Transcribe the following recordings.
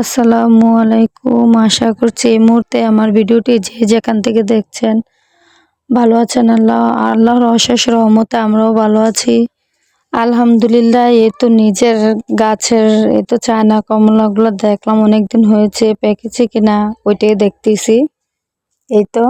আসসালামু আলাইকুম। আশা করছি এই মুহূর্তে আমার ভিডিওটি যে যেখান থেকে দেখছেন ভালো আছেন। আল্লাহর অশেষ রহমতে আমরাও ভালো আছি আলহামদুলিল্লাহ। এই তো নিজের গাছের এই তো চায়না কমলাগুলো দেখলাম, অনেকদিন হয়েছে, পেকেছে কিনা ওইটাই দেখতেছি। এই তো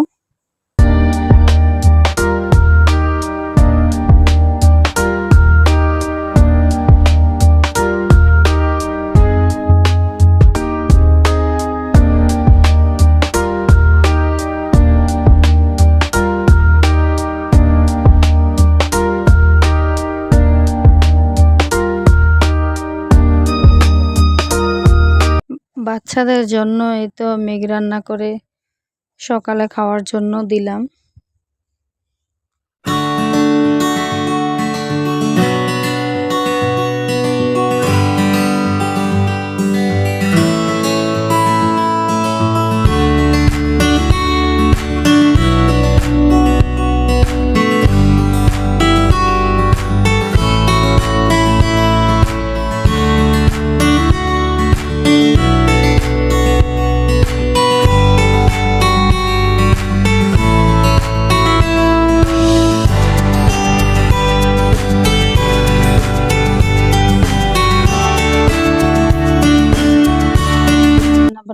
বাচ্চাদের জন্য এই তো ম্যাগি রান্না করে সকালে খাওয়ার জন্য দিলাম।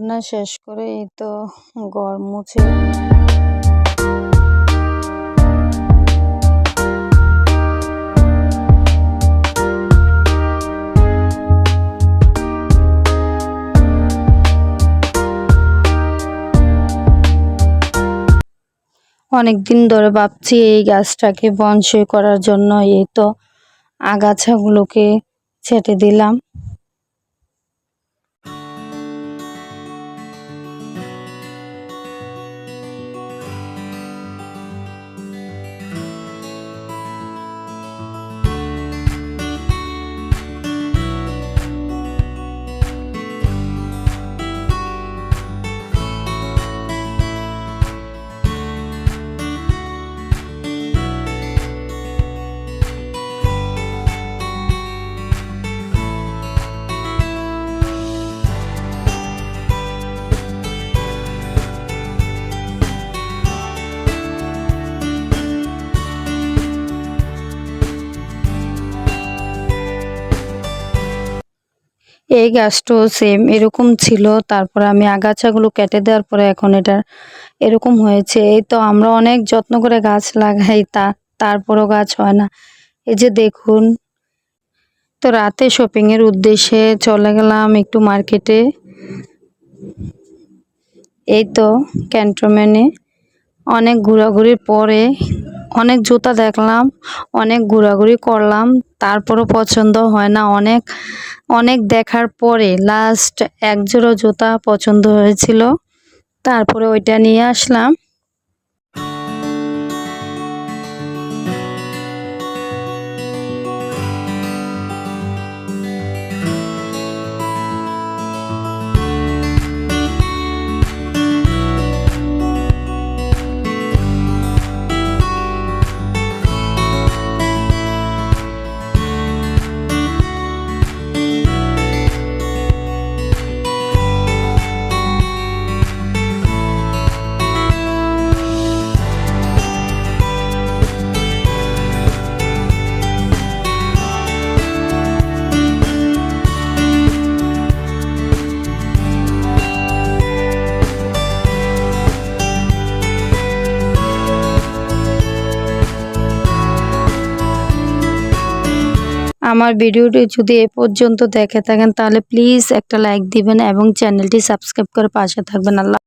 রান্না শেষ করে এই তো ঘর মুছে অনেকদিন ধরে ভাবছি এই গাছটাকে বনসাই করার জন্য। এই তো আগাছাগুলোকে ছেটে দিলাম। এই গাছটাও সেম এরকম ছিল, তারপর আমি আগাছাগুলো কেটে দেওয়ার পরে এখন এটা এরকম হয়েছে। এই তো আমরা অনেক যত্ন করে গাছ লাগাই, তারপরও গাছ হয় না। এই যে দেখুন, তো রাতে শপিং এর উদ্দেশ্যে চলে গেলাম একটু মার্কেটে। এই তো ক্যান্টনমেন্টে অনেক ঘোরাঘুরির পরে অনেক জুতা দেখলাম, অনেক ঘোরাঘুরি করলাম, তারপরও পছন্দ হয় না। অনেক দেখার পরে লাস্ট এক জোড়া জুতা পছন্দ হয়েছিল, তারপরে ওইটা নিয়ে আসলাম। আমার ভিডিওটি যদি এ পর্যন্ত দেখে থাকেন তাহলে প্লিজ একটা লাইক দিবেন এবং চ্যানেলটি সাবস্ক্রাইব করে পাশে থাকবেন। আল্লাহ।